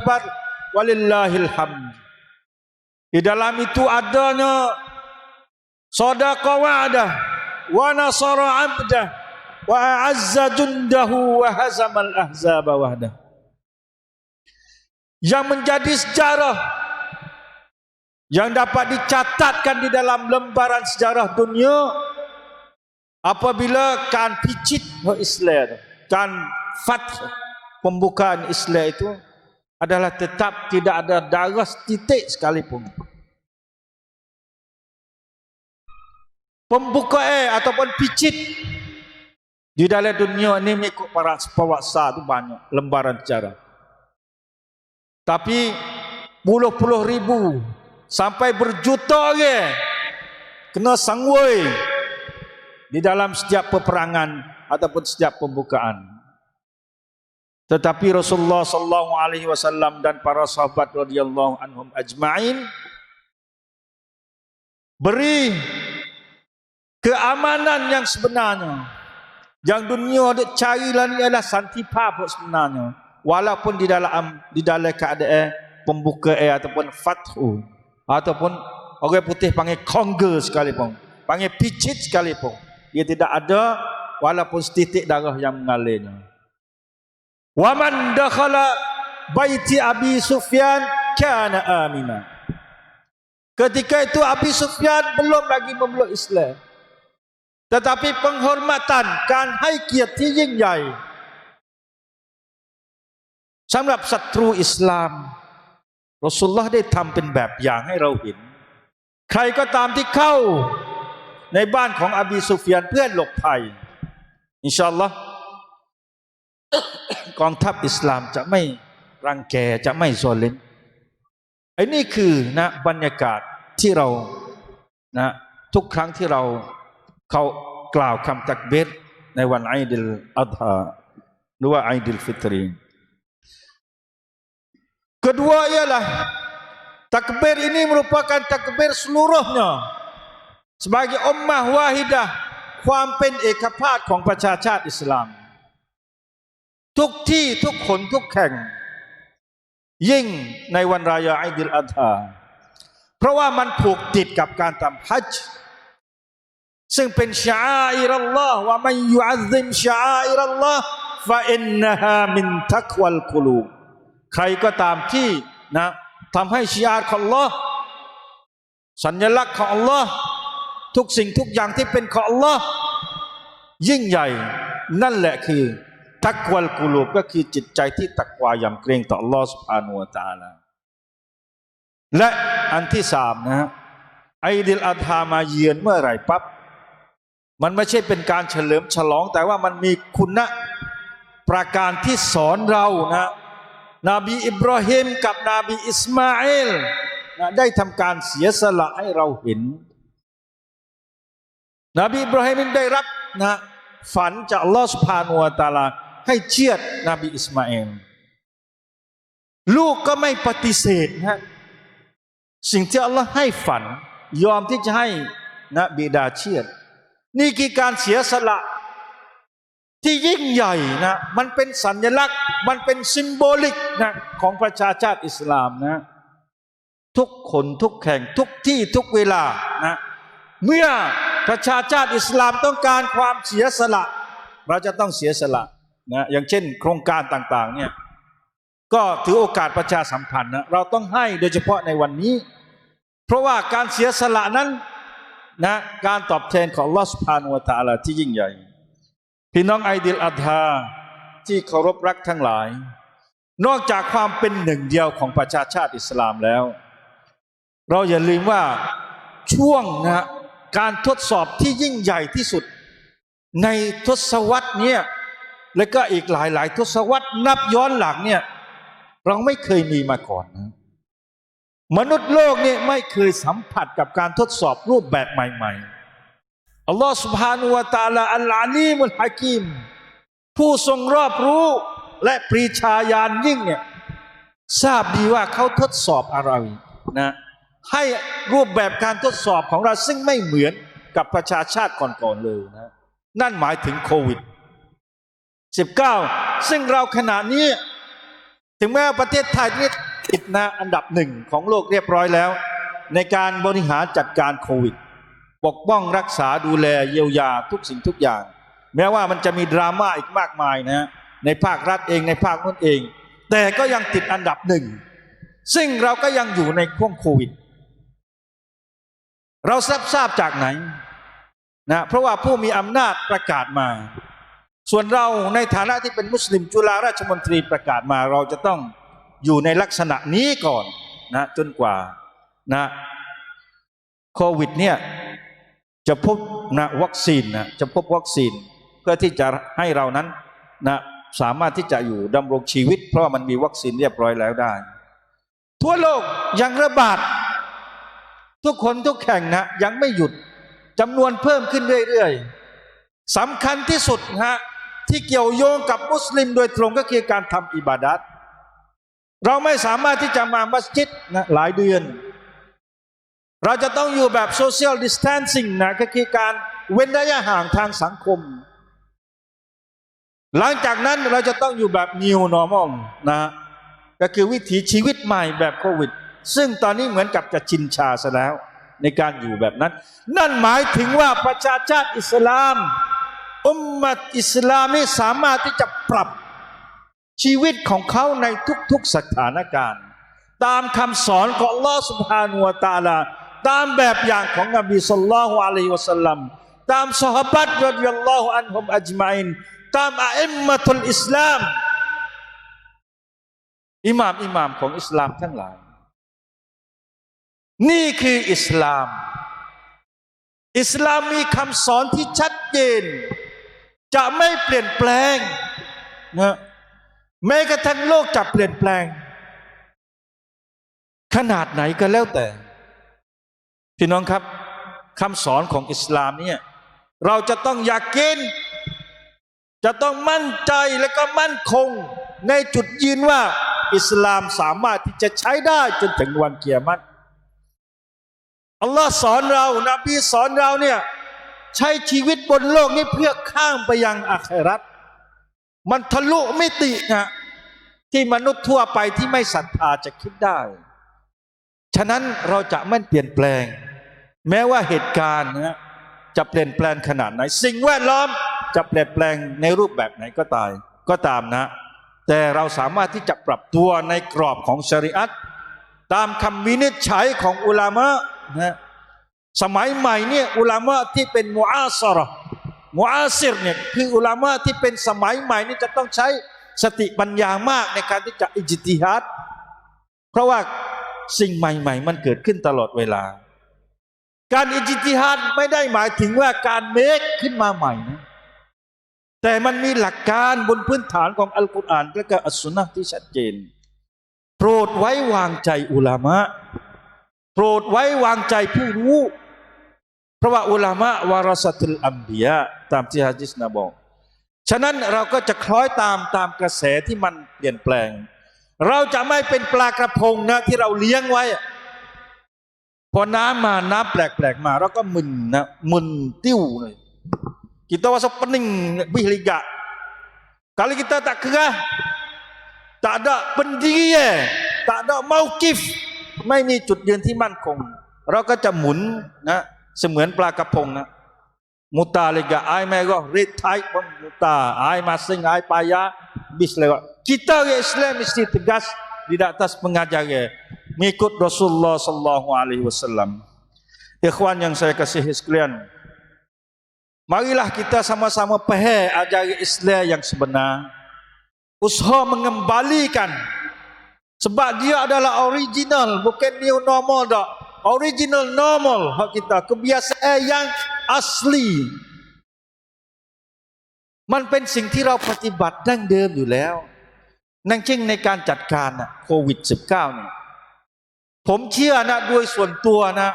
akbar walillahil hamd. Di dalam itu adanya sadaqah wa'dah wa nasara 'abdah wa a'azza jundahu wa hazamal ahzaba wahdah. Yang menjadi sejarah yang dapat dicatatkan di dalam lembaran sejarah dunia apabila kan picit Islam, kan fath pembukaan Islam itu adalah tetap tidak ada darah titik sekalipun. Pembukaan ataupun picit di dalam dunia ini mengikut para pewaksa itu banyak lembaran sejarah. Tapi puluh-puluh ribu sampai berjuta orang kena sangwai di dalam setiap peperangan ataupun setiap pembukaan. Tetapi Rasulullah sallallahu alaihi wasallam dan para sahabat radhiyallahu anhum ajma'in beri keamanan yang sebenarnya. Yang dunia duk cari lah ni adalah santipa sebenarnya. Walaupun di dalam keadaan pembukaan ataupun fathu ataupun orang putih panggil conquer sekalipun, panggil picit sekalipun, dia tidak ada walaupun setitik darah yang mengalirnya. Wa man dakhala baiti Abi Sufyan kana amina. Ketika itu Abi Sufyan belum lagi memeluk Islam, tetapi penghormatan kan hai qiatที่ยิ่งใหญ่สำหรับศัตรูอิสลามรอซูลุลลอฮ์ได้ทำเป็นแบบอย่างให้เราเห็นใครก็ตามที่เข้าในบ้านของอบีซุฟยานเพื่อหลบภัยอินชาอัลลอฮ์กองทัพอิสลามจะไม่รังแกจะไม่ซอลิมไอ้นี่คือนะบรรยากาศที่เรานะทุกครั้งที่เราเขากล่าวคำตักบีรในวันอีดิลอัฎฮาหรือว่าอีดิลฟิตรีkedua ialah takbir ini merupakan takbir seluruhnya sebagai ummah wahidah ความเป็นเอกภาพของประชาชาติอิสลามทุกที่ทุกคนทุกแห่งยิ่งในวันรายาอีดิลอัฎฮาเพราะว่ามันผูกติดกับการทำฮัจญ์ซึ่งเป็นชะอาอิรอัลลอฮ์ว่ามันยุอัซซิมชะอาอิรอัลลอฮ์ฟะอินนะฮามินตักวัลกุลูบใครก็ตามที่นะทำให้ชิอาร์ของอัลลอฮ์สัญลักษณ์ของอัลลอฮ์ทุกสิ่งทุกอย่างที่เป็นของอัลลอฮ์ยิ่งใหญ่นั่นแหละคือตักวัลกุลูบก็คือจิตใจที่ตักวายำเกรงต่ออัลลอฮ์ซุบฮานะฮูวะตะอาลาและอันที่สามนะอีดิลอัฎฮามาเยือนเมื่อไหร่ปั๊บมันไม่ใช่เป็นการเฉลิมฉลองแต่ว่ามันมีคุณประการที่สอนเรานะนบีอิบราฮิมกับนบีอิสมาอิลได้ทำการเสียสละให้เราเห็นนบีอิบราฮิมได้รับนะฝันจากอัลลอฮฺซุบฮานะฮูวะตะอาลาให้เชือดนบีอิสมาอิลลูกก็ไม่ปฏิเสธนะสิ่งที่อัลลอฮฺให้ฝันยอมที่จะให้นะบิดาเชือดนี่คือการเสียสละที่ยิ่งใหญ่นะมันเป็นสัญลักษณ์มันเป็นซิมโบลิกนะของประชาชาติอิสลามนะทุกคนทุกแห่งทุกที่ทุกเวลานะเมื่อประชาชาติอิสลามต้องการความเสียสละเราจะต้องเสียสละนะอย่างเช่นโครงการต่างๆเนี่ยก็ถือโอกาสประชาสัมพันธ์นะเราต้องให้โดยเฉพาะในวันนี้เพราะว่าการเสียสละนั้นนะการตอบแทนของอัลลอฮฺซุบฮานะฮูวะตะอาลาที่ยิ่งใหญ่พี่น้องอีดิลอัฎฮาที่เคารพรักทั้งหลายนอกจากความเป็นหนึ่งเดียวของประชาชาติอิสลามแล้วเราอย่าลืมว่าช่วงนะการทดสอบที่ยิ่งใหญ่ที่สุดในทศวรรษนี้และก็อีกหลายๆทศวรรษนับย้อนหลังเนี่ยเราไม่เคยมีมาก่อนนะมนุษย์โลกนี่ไม่เคยสัมผัสกับการทดสอบรูปแบบใหม่ๆอัลลอฮฺ سبحانه และ تعالى อัลอาลีมุลฮะกีมผู้ทรงรอบรู้และปรีชาญาณยิ่งเนี่ยทราบดีว่าเขาทดสอบอะไรนะให้รูปแบบการทดสอบของเราซึ่งไม่เหมือนกับประชาชาติก่อนๆเลยนะนั่นหมายถึงโควิด-19 ซึ่งเราขณะนี้ ถึงแม้ว่าประเทศไทยนี่ติดนะอันดับ1ของโลกเรียบร้อยแล้วในการบริหารจัดการโควิดปกป้องรักษาดูแลเยียวยาทุกสิ่งทุกอย่างแม้ว่ามันจะมีดราม่าอีกมากมายนะในภาครัฐเองในภาคนู้นเองแต่ก็ยังติดอันดับ1ซึ่งเราก็ยังอยู่ในช่วงโควิดเราทราบจากไหนนะเพราะว่าผู้มีอำนาจประกาศมาส่วนเราในฐานะที่เป็นมุสลิมจุฬาราชมนตรีประกาศมาเราจะต้องอยู่ในลักษณะนี้ก่อนนะจนกว่านะโควิดเนี่ยจะพบนะวัคซีนนะจะพบวัคซีนเพื่อที่จะให้เรานั้นนะสามารถที่จะอยู่ดำรงชีวิตเพราะว่ามันมีวัคซีนเรียบร้อยแล้วได้ทั่วโลกยังระบาดทุกคนทุกแห่งนะยังไม่หยุดจำนวนเพิ่มขึ้นเรื่อยๆสำคัญที่สุดฮะที่เกี่ยวโยงกับมุสลิมโดยตรงก็คือการทำอิบาดัตเราไม่สามารถที่จะมามัสยิดนะหลายเดือนเราจะต้องอยู่แบบโซเชียลดิสแทนซิ่งนะก็คือการเว้นระยะห่างทางสังคมหลังจากนั้นเราจะต้องอยู่แบบ New Normal นะก็คือวิถีชีวิตใหม่แบบโควิดซึ่งตอนนี้เหมือนกับจะชินชาซะแล้วในการอยู่แบบนั้นนั่นหมายถึงว่าประชาชาติอิสลามอุมมะอิสลามนี่สามารถที่จะปรับชีวิตของเขาในทุกๆสถานการณ์ตามคำสอนของอัลลอฮฺ سبحانه และ تعالى ตามแบบอย่างของนบีศ็อลลัลลอฮุอะลัยฮิวะซัลลัมตามซอฮาบะห์รอฎิยัลลอฮุอันฮุมอัจมัยน์ตามอะอิมมะตุลอิสลามอิหม่ามของอิสลามทั้งหลายนี่คืออิสลามอิสลามมีคำสอนที่ชัดเจนจะไม่เปลี่ยนแปลงนะแม้กระทั่งโลกจะเปลี่ยนแปลงขนาดไหนก็แล้วแต่พี่น้องครับคำสอนของอิสลามเนี่ยเราจะต้องยากินจะต้องมั่นใจและก็มั่นคงในจุดยืนว่าอิสลามสามารถที่จะใช้ได้จนถึงวันเกียรติอัลลอฮ์สอนเรานบีสอนเราเนี่ยใช้ชีวิตบนโลกนี้เพื่อข้ามไปยังอาคิเราะห์มันทะลุมิตินะที่มนุษย์ทั่วไปที่ไม่ศรัทธาจะคิดได้ฉะนั้นเราจะไม่เปลี่ยนแปลงแม้ว่าเหตุการณ์นะจะเปลี่ยนแปลงขนาดไหนสิ่งแวดล้อมจะเปลี่ยนแปลงในรูปแบบไหนก็ตามนะแต่เราสามารถที่จะปรับตัวในกรอบของชะรีอะห์ตามคำวินิจฉัยของอุลามะนะสมัยใหม่เนี่ยอุลามะที่เป็นมุอาซะเราะห์มุอาซิรเนี่ยคืออุลามะที่เป็นสมัยใหม่นี่จะต้องใช้สติปัญญามากในการที่จะอิจติฮัดเพราะว่าสิ่งใหม่ๆมันเกิดขึ้นตลอดเวลาการอิจติฮัดไม่ได้หมายถึงว่าการเมคขึ้นมาใหม่นะแต่มันมีหลักการบนพื้นฐานของอัลกุรอานและก็อัสซุนนะห์ที่ชัดเจนโปรดไว้วางใจอุลามะโปรดไว้วางใจผู้รู้เพราะว่าอุลามะวาราซะตุลอัมบิยะตามที่หะดีษนะบอกฉะนั้นเราก็จะคล้อยตามกระแสที่มันเปลี่ยนแปลงเราจะไม่เป็นปลากระพงนะที่เราเลี้ยงไว้พอน้ำมาน้ำแปลกๆมาเราก็มึนนะมึนติ้วเลยkita rasa pening lebih liga kalau kita tak kerah tak ada pendirian tak ada mauqif ไม่มีจุดยืนที่มั่นคงเราก็จะหมุนนะเสมือนปลากระพงนะมุตาลิกะai merah red tide pun muta ai masing ai payah bis lewat kita orang Islam mesti tegas di atas pengajaran mengikut Rasulullah sallallahu alaihi wasallam ikhwan yang saya kasihi sekalian marilah kita sama-sama faham ajaran Islam yang sebenar usaha mengembalikan sebab dia adalah original bukan new normal dak original normal hak kita kebiasaan yang asli มันเป็นสิ่งที่เราปฏิบัติดั้งเดิมอยู่แล้วนั่นเช่นในการจัดการโควิด -19 เนี่ยผมเชื่อนะโดยส่วนตัวนะ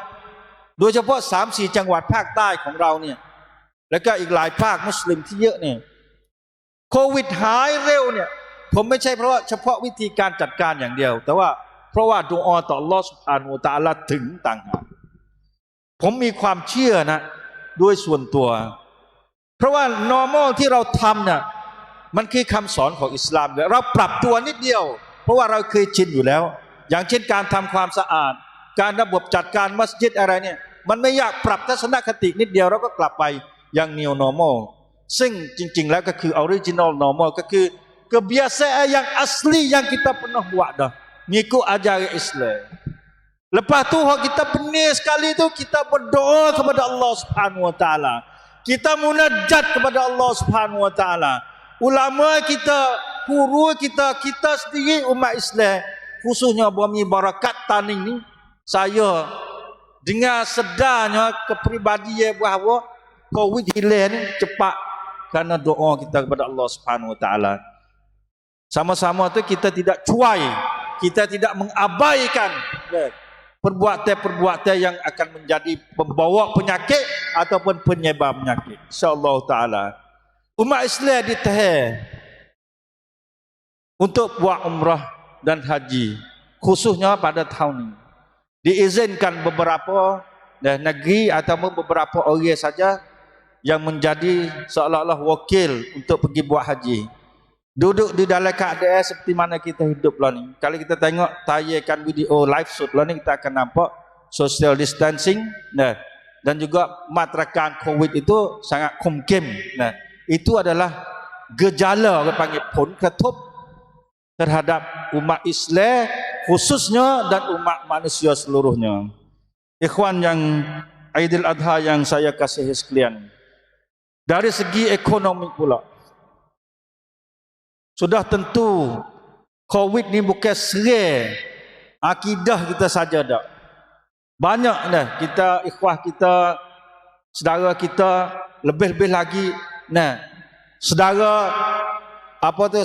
โดยเฉพาะ 3-4 จังหวัดภาคใต้ของเราเนี่ยแล้วก็อีกหลายภาคมุสลิมที่เยอะเนี่ยโควิดหายเร็วเนี่ยผมไม่ใช่เพราะว่าเฉพาะวิธีการจัดการอย่างเดียวแต่ว่าเพราะว่าดุอาต่ออัลลอฮฺซุบฮานะฮูวะตะอาลาถึงต่างหากผมมีความเชื่อนะด้วยส่วนตัวเพราะว่า normal ที่เราทำเนี่ยมันคือคำสอนของอิสลามเราปรับตัวนิดเดียว เพราะว่าเราเคยชินอยู่แล้วอย่างเช่นการทำความสะอาดการระบบจัดการมัสยิดอะไรเนี่ยมันไม่ยากปรับทัศนคตินิดเดียวเราก็กลับไปอย่าง new normal ซึ่งจริงๆแล้วก็คือ original normal ก็คือkebiasaan yang asli yang kita pernah buat dah ngikut ajaran Islam. Lepas tu kita benih sekali tu kita berdoa kepada Allah Subhanahu Wa Taala. Kita munajat kepada Allah Subhanahu Wa Taala. Ulama kita, guru kita, kita sendiri umat Islam khususnya Bumi Barakat Taning ni saya dengar sedarnya kepribadian bahawa COVID hilang ni cepat kerana doa kita kepada Allah Subhanahu Wa Taala. Sama-sama tu kita tidak cuai, kita tidak mengabaikan perbuatan-perbuatan yang akan menjadi pembawa penyakit ataupun penyebar penyakit. InsyaAllah ta'ala umat Islam ditahan untuk buat umrah dan haji khususnya pada tahun ini. Diizinkan beberapa negeri ataupun beberapa orang saja yang menjadi seolah-olah wakil untuk pergi buat haji. Duduk di dalam keadaan seperti mana kita hidup lah ni. Kalau kita tengok tayangkan video live shoot lah ni, kita akan nampak social distancing dan juga matrakan COVID itu sangat kumkim. Itu adalah gejala orang panggil pun ketup terhadap umat Islam khususnya dan umat manusia seluruhnya. Ikhwan yang Aidil Adha yang saya kasihi sekalian, dari segi ekonomi pula sudah tentu COVID ni bukan serang akidah kita saja dah. Banyak dah kita ikhwah kita, saudara kita, lebih-lebih lagi saudara apa tu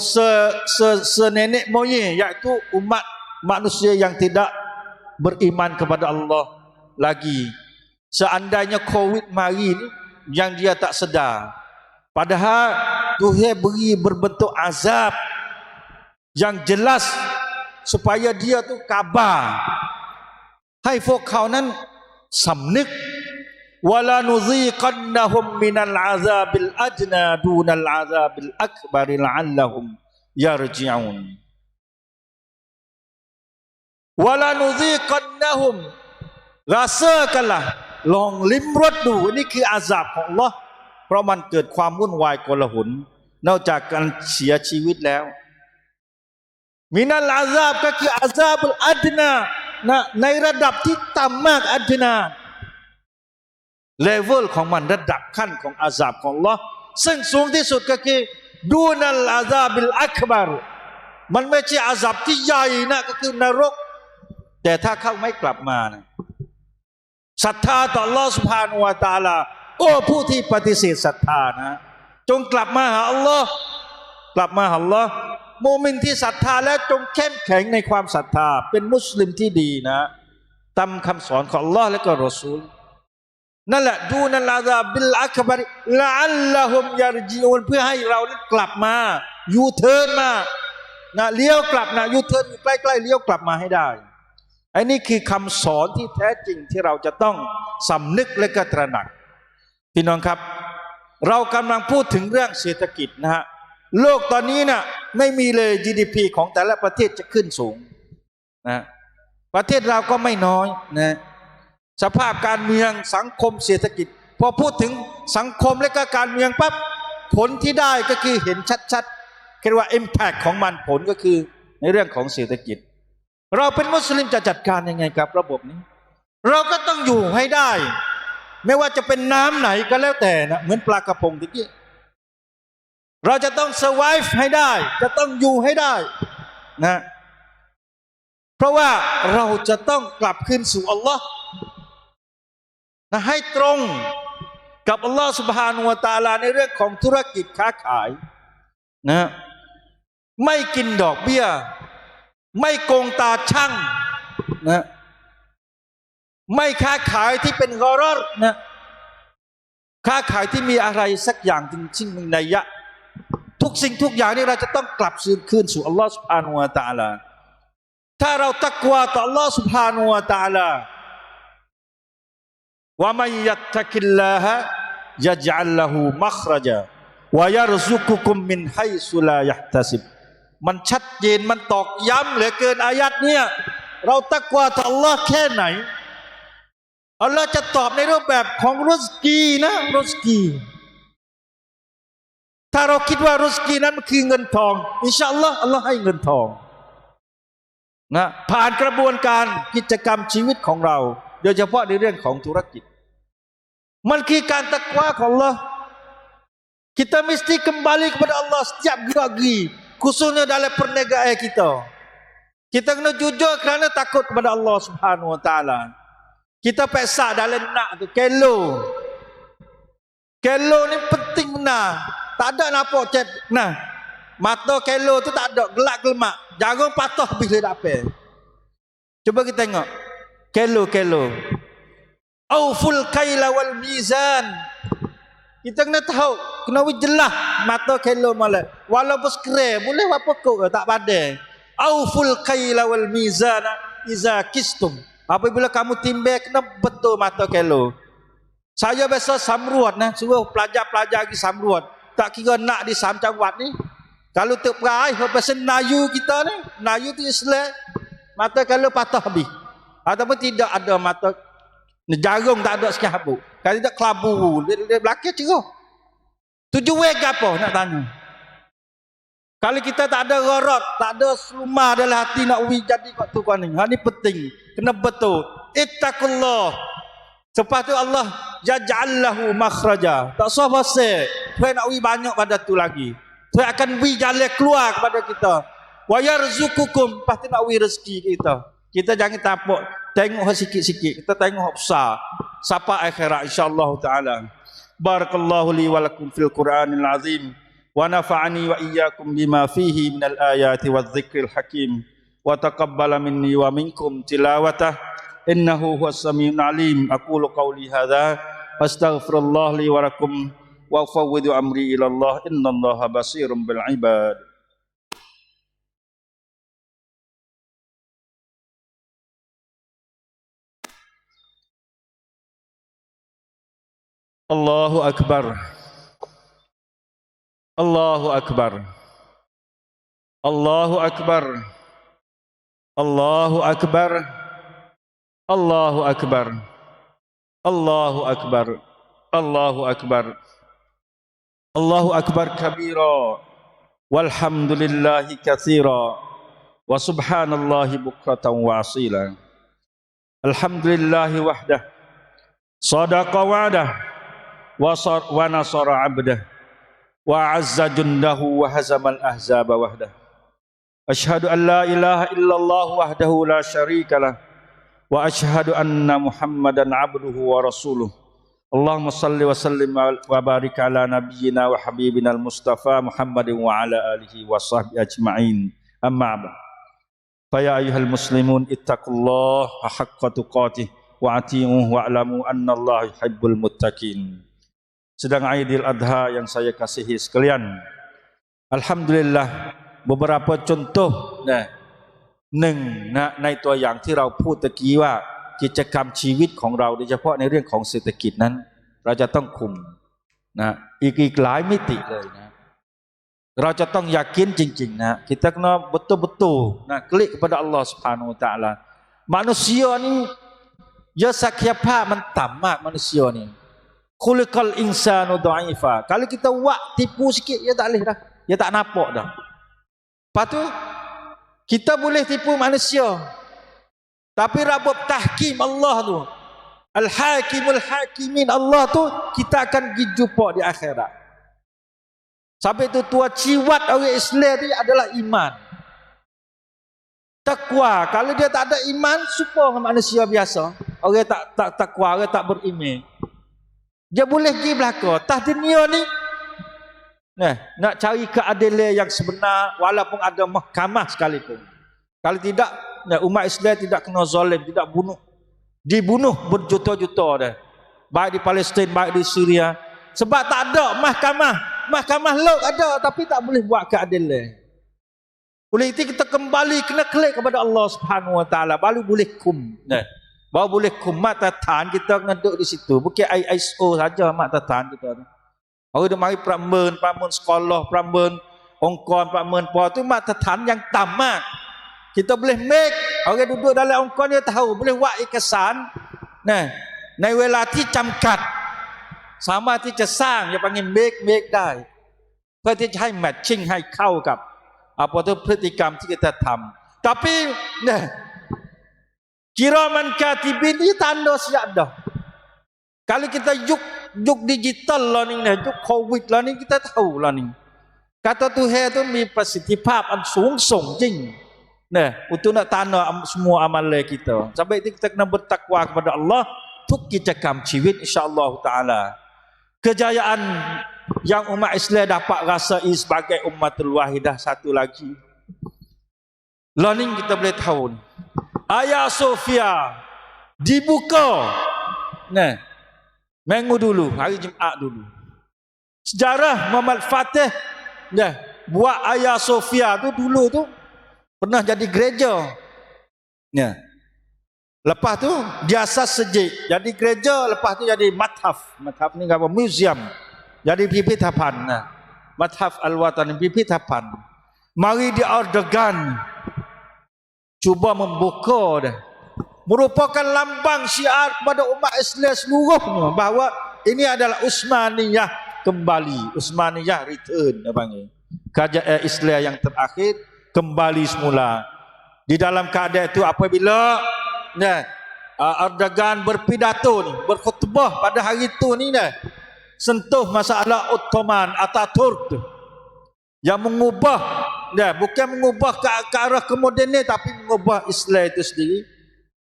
senenek moyang iaitu umat manusia yang tidak beriman kepada Allah lagi. Seandainya COVID mari ni yang dia tak sedar. Padahal Tuhan beri berbentuk azab yang jelas supaya dia tu kabar. Hai พวกเขานั้นสำนึก wala nuziqannahum minal azabil adna dunal azabil akbar la'allahum yarji'un. Wala nuziqannahum, rasakanlah, lองลิ้มรสดูนี่คืออาซาบของอัลเลาะห์เพราะมันเกิดความวุ่นวายโกลาหลนอกจากการเสียชีวิตแล้วมินัลอาซาบก็คืออาซาบุลอัดนาในระดับที่ต่ำมากอัดนาเลเวลของมันระดับขั้นของอาซาบของอัลเลาะห์ซึ่งสูงที่สุดก็คือดูนัลอาซาบิลอักบารมันไม่ใช่อาซาบที่ใหญ่นะก็คือนรกแต่ถ้าเขาไม่กลับมานะศรัทธาต่ออัลเลาะห์ซุบฮานะฮูวะตะอาลาโอ้ผู้ที่ปฏิเสธศรัทธานะจงกลับมาหาอัลลอฮ์กลับมาหาอัลลอฮ์มุมินที่ศรัทธาแล้วจงเข้มแข็งในความศรัทธาเป็นมุสลิมที่ดีนะตามคำสอนของอัลลอฮ์และก็รอซูลนั่นแหละดูนัลอาซาบิลอักบัรละอัลลอฮุมยารจิอูนเพื่อให้เรานั้นกลับมายูเทิร์นมาเลี้ยวกลับยูเทิร์นอยู่ใกล้ๆเลี้ยวกลับมาให้ได้ไอ้นี่คือคำสอนที่แท้จริงที่เราจะต้องสำนึกและก็ตระหนักพี่น้องครับเรากำลังพูดถึงเรื่องเศรษฐกิจนะฮะโลกตอนนี้น่ะไม่มีเลย GDP ของแต่ละประเทศจะขึ้นสูงนะประเทศเราก็ไม่น้อยนะสภาพการเมืองสังคมเศรษฐกิจพอพูดถึงสังคมและก็การเมืองปั๊บผลที่ได้ก็คือเห็นชัดๆเรียกว่า impact ของมันผลก็คือในเรื่องของเศรษฐกิจเราเป็นมุสลิมจะจัดการยังไงกับระบบนี้เราก็ต้องอยู่ให้ได้ไม่ว่าจะเป็นน้ำไหนก็แล้วแต่นะเหมือนปลากระพงตะกี้เราจะต้อง survive ให้ได้จะต้องอยู่ให้ได้นะเพราะว่าเราจะต้องกลับคืนสู่อัลลอฮ์นะให้ตรงกับอัลลอฮ์ซุบฮานะฮูวะตะอาลาในเรื่องของธุรกิจค้าขายนะไม่กินดอกเบี้ยไม่โกงตาช่างนะไม่ค้าขายที่เป็นกอรอรนะค้าขายที่มีอะไรสักอย่างจริงๆมีนัยยะทุกสิ่งทุกอย่างนี่เราจะต้องกลับคืนสู่อัลลอฮฺซุบฮานะฮูวะตะอาลาถ้าเราตักวาต่ออัลลอฮฺซุบฮานะฮูวะตะอาลาวะมัยยัตตะกิลลาฮะยัจอัลละฮูมัครจาวะยัรซุกุกุมมินไฮซุลายะห์ตะซิบ มันชัดเจนมันตอกย้ำเหลือเกินอายัดเนี่ยเราตักวาต่ออัลลอฮ์แค่ไหนอัลลอฮ์จะตอบในรูปแบบของรุสกีนะรุสกีถ้าเราคิดว่ารุสกีนั้นมันคือเงินทองอินชาอัลลอฮ์อัลลอฮ์ให้เงินทองนะผ่านกระบวนการกิจกรรมชีวิตของเราโดยเฉพาะในเรื่องของธุรกิจมันคือการตักวาของAllah. Kita mesti kembali kepada Allah setiap gerak-geri, khususnya dalam perniagaan kita. Kita kena jujur kerana takut kepada Allah Subhanahu Wa Taala. Kita peksa dalam nak tu kilo. Kilo ni penting benar. Tak ada nampak cep. Nah, mata kilo tu tak ada gelak gelemak. Jagung patah bila dapat. Cuba kita tengok. Kilo. Auful kaila wal mizan. Kita kena tahu, kena jelas mata kilo malah. Walaupun sekre, boleh apa kok tak padai. Auful kaila wal mizan iza kistum. Apabila kamu timbang kena betul mata kilo. Saya biasa samruat nah, suruh pelajar-pelajar pergi samruat. Tak kira nak di Sam Cawat ni. Kalau tak perai pasal nayu kita ni, nayu tu Islam, mata kilo patah habis. Ataupun tidak ada mata jagung tak ada sekian habuk. Kalau tidak kelabu, dia belakang cerah. Tujuan apa nak tanya? Kalau kita tak ada gharat, tak ada selumah dalam hati nak jadi kat tu kan ni. Ha ni penting. Kena betul. Ittaqullah. Lepas tu Allah ja'allahu makhraja. Tak usah pasal. Tuhan nak banyak pada tu lagi. Tuhan akan beri jalan keluar kepada kita. Wa yarzuqukum. Lepas tu nak beri rezeki kita. Kita jangan tapak tengok sikit-sikit, kita tengok besar sampai akhirat insyaallah taala. Barakallahu li wa lakum fil Qur'anil azim wa nafa'ani wa iyyakum bima fihi minal ayati wadh-dhikril hakim wa taqabbala minni wa minkum tilawatah innahu huwas samiul alim. Aqulu qawli hadza astaghfirullah li wa lakum wa ufawwidu amri ila Allah innallaha basirun bil ibad. Allahu Akbar. Allahu Akbar. Allahu Akbar. Allahu Akbar. Allahu Akbar. Allahu Akbar. Allahu Akbar. Allahu Akbar kabira. Walhamdulillahi katsira. Wa subhanallahi bukratan wa asila. Alhamdulillahi wahdah. Sadaqa wa'dah. Wa nasara abdah wa azza jundahu wa hazamal ahzaba wahdah. Ashhadu an la ilaha illallah wahdahu la syarikalah wa ashhadu anna Muhammadan abduhu wa rasuluh. Allahumma salli wa sallim wa barik ala nabiyyina wa habibina al-mustafa Muhammadin wa ala alihi wa sahbihi ajma'in. Amma ba'd. Fa ya ayyuhal muslimun ittaqullaha haqqa tuqatih wa ati'uhu wa alamu anna Allah yuhibbul muttaqin. Sedang Aidil Adha yang saya kasihi sekalian. Alhamdulillah beberapa contohในตัวอย่างที่เราพูดตะกี้ว่ากิจกรรมชีวิตของเราโดยเฉพาะในเรื่องของเศรษฐกิจนั้นเราจะต้องคุมนะอีกหลายมิติเลยนะเราจะต้องyakinจริงๆนะ kita kena betul-betulนะklik kepada Allah Subhanahu Wa Taala. Manusia ni ya ศักยภาพมันต่ำมาก manusia ni. Khuliqal insanu dha'ifa. Kalau kita buat tipu sikit, dia tak boleh dah. Dia tak nampak dah. Lepas tu, kita boleh tipu manusia. Tapi rabab tahkim Allah tu, Al-Hakimul Hakimin Allah tu, kita akan pergi jumpa di akhirat. Sampai tu tua ciwat orang Islam tu adalah iman. Takwa. Kalau dia tak ada iman, suka dengan manusia biasa. Orang tak takwa, orang tak beriman. Dia boleh pergi belakang. Tah dunia ni nak cari keadilan yang sebenar walaupun ada mahkamah sekalipun. Kalau tidak, umat Islam tidak kena zalim, tidak dibunuh berjuta-juta dah. Baik di Palestin, baik di Syria. Sebab tak ada mahkamah. Mahkamah laut ada tapi tak boleh buat keadilan. Oleh itu kita kembali kena klik kepada Allah Subhanahu Wa Taala baru boleh kum. Baru boleh kumat tatan kita kena duduk di situ. Bukan ISO saja mat tatan kita. Orang dia mari pramun sekolah, pramun องค์กรประเมินปอituมาตรฐานyangต่ำ kita boleh make orang duduk dalamองค์กรdia tahu boleh buatเอกสารนะในเวลาที่จำกัดสามารถที่จะสร้างอย่าpanggil make ได้เพื่อที่จะให้ matching ให้เข้ากับapa tu พฤติกรรมที่kitaทำ tapi nah kiraman katibin ini tanda siap dah kalau kita yuk digital lah ni yuk covid lah ni kita tahu lah ni kata Tuhan tu มีประสิทธิภาพอันสูงส่งจริงnah untuk nak tanda semua amalan kita sampai itu kita kena bertakwa kepada Allah ทุกกิจกรรมชีวิต insyaallah taala kejayaan yang umat Islam dapat rasai sebagai ummatul wahidah satu lagi learning kita boleh tahu ni Hagia Sophia dibuka nah minggu dulu hari Jumaat dulu sejarah Muhammad Fatih nah buat Hagia Sophia tu dulu tu pernah jadi gereja nah lepas tu diasas sejik jadi gereja lepas tu jadi mathaf ni apa museum jadi พิพิธภัณฑ์นะ Mathaf Al-Watan พิพิธภัณฑ์ mari di Erdogan cuba membuka dah merupakan lambang syiar kepada umat Islam seluruhnya bahawa ini adalah Utsmaniyah kembali Utsmaniyah return dia panggil kerajaan Islam yang terakhir kembali semula di dalam keadaan itu apabila Erdogan berpidato ni berkhutbah pada hari itu ni sentuh masalah Ottoman Ataturk yang mengubah bukan mengubah ke arah kemodenan tapi mengubah Islam itu sendiri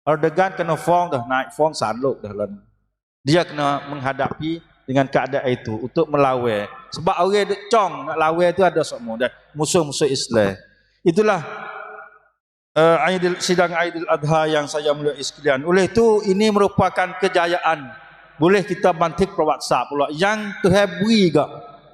Erdogan kenaฟ้ong dah naikฟ้ong saluk dah lah dia kena menghadapi dengan keadaan itu untuk melawan sebab orang duk cong nak lawan itu ada semua dah musuh-musuh Islam itulah sidang Aidil Adha yang saya muliakan sekalian oleh itu ini merupakan kejayaan boleh kita bantik perwaksa pula yang Tuhan beri ke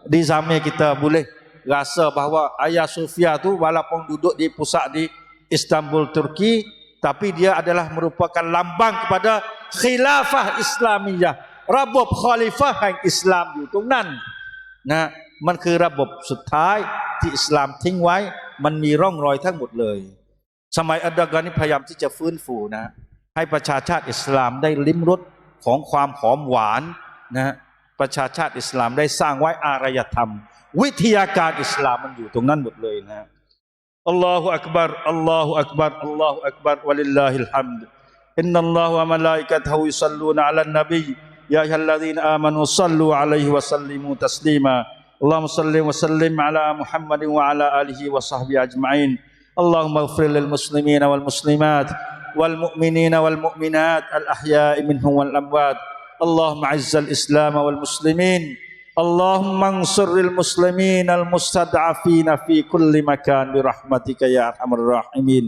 di zaman kita boleh rasa bahawa Hagia Sophia tu walaupun duduk di pusat di Istanbul Turki tapi dia adalah merupakan lambang kepada khilafah Islamiyah rabab khalifah yang Islamอยู่ตรงนั้นนะมันคือระบบสุดท้ายที่อิสลามทิ้งไว้มันมีร่องรอยทั้งหมดเลยสมัยอัดดากานี่พยายามที่จะฟื้นฟูนะให้ประชาชาติอิสลามได้ลิ้มรสของความหอมหวานนะประชาชาติอิสลามได้สร้างไว้อารยธรรมวิทยาการอิสลามมันอยู่ตรงนั้นหมดเลยนะอัลลอฮุอักบัรอัลลอฮุอักบัรอัลลอฮุอักบัรวะลิลลาฮิลฮัมดอินนัลลอฮุวะมะลาอิกะตุฮุยุศ็อลลูนะอะลันนบียาอัยฮัลลซีนาอามานูศ็อลลูอะลัยฮิวะซัลลิมูตัสลีมาอัลลอฮุมศ็อลลิวะซัลลิมอะลามุฮัมมัดวะอะลาอาลิฮิวะศอฮบิอัจมะอีนอัลลอฮุมะฆฟิรลิลมุสลิมีนวัลมุสลิมาตوالمؤمنين والمؤمنات الأحياء منهم والأموات اللهم أعز الإسلام والمسلمين اللهم انصر المسلمين المستضعفين في كل مكان برحمتك يا أرحم الراحمين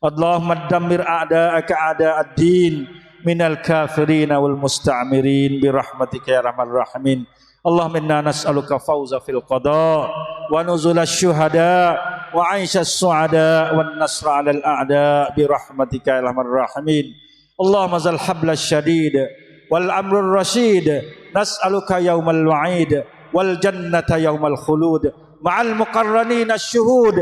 اللهم دمر أعداءك أعداء الدين من الكافرين والمستعمرين برحمتك يا أرحم الراحمين اللهم إنا نسألك فوز في القضاء ونزل الشهداء وعيش السعداء والنصر على الأعداء برحمتك يا أرحم الراحمين اللهم ذا الحبل الشديد والأمر الرشيد نسألك يوم الوعيد والجنة يوم الخلود مع المقرنين الشهود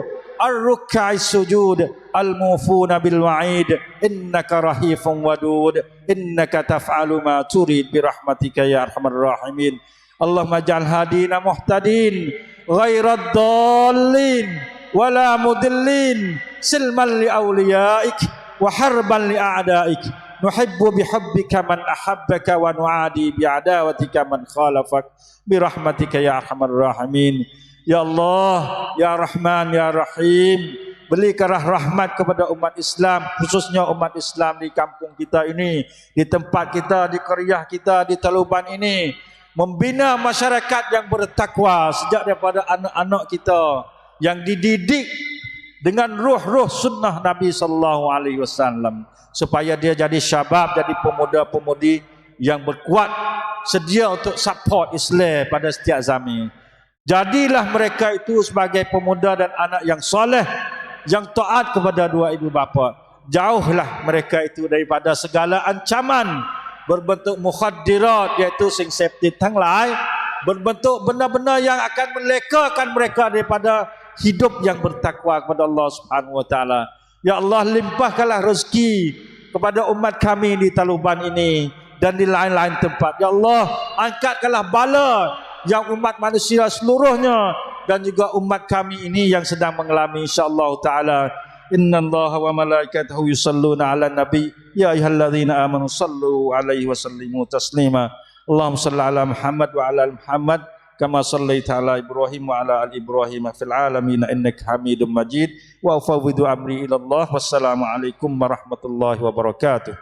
الركع السجود الموفون بالوعيد إنك رهيف ودود إنك تفعل ما تريد برحمتك يا أرحم الراحمين اللهم اجعل هادينا مهتدين غير الضالين ولا مضلين سلما لأوليائك وحربا لأعدائك نحب بحبك من أحبك ونعادي بعداوتك من خالفك برحمتك يا أرحم الراحمين يا الله يا رحمن يا رحيم berikanlah rahmat kepada umat Islam khususnya umat Islam di kampung kita ini di tempat kita di qaryah kita di Taluban ini membina masyarakat yang bertakwa sejak daripada anak-anak kita yang dididik dengan ruh-ruh sunnah Nabi sallallahu alaihi wasallam supaya dia jadi syabab jadi pemuda-pemudi yang berkuat sedia untuk support Islam pada setiap zaman. Jadilah mereka itu sebagai pemuda dan anak yang soleh yang taat kepada dua ibu bapa. Jauhlah mereka itu daripada segala ancaman berbentuk mukhaddirat iaitu sing septicทั้งหลายberbentuk benda-benda yang akan melekakan mereka daripada hidup yang bertakwa kepada Allah Subhanahu wa taala. Ya Allah, limpahkanlah rezeki kepada umat kami di Taluban ini dan di lain-lain tempat. Ya Allah, angkatkanlah bala yang umat manusia seluruhnya dan juga umat kami ini yang sedang mengalami, insyaallah taala. Innallaha wa malaikatahu yusalluna 'alan nabi ya ayyuhalladzina amanu sallu 'alaihi wa sallimu taslima. Allahumma shalli 'ala Muhammad wa 'ala ali Muhammad kama shallaita 'ala Ibrahim wa 'ala ali Ibrahim fil 'alamin innaka Hamidum Majid. Wa ufawwidu amri ila Allah. Wassalamu alaikum warahmatullahi wabarakatuh.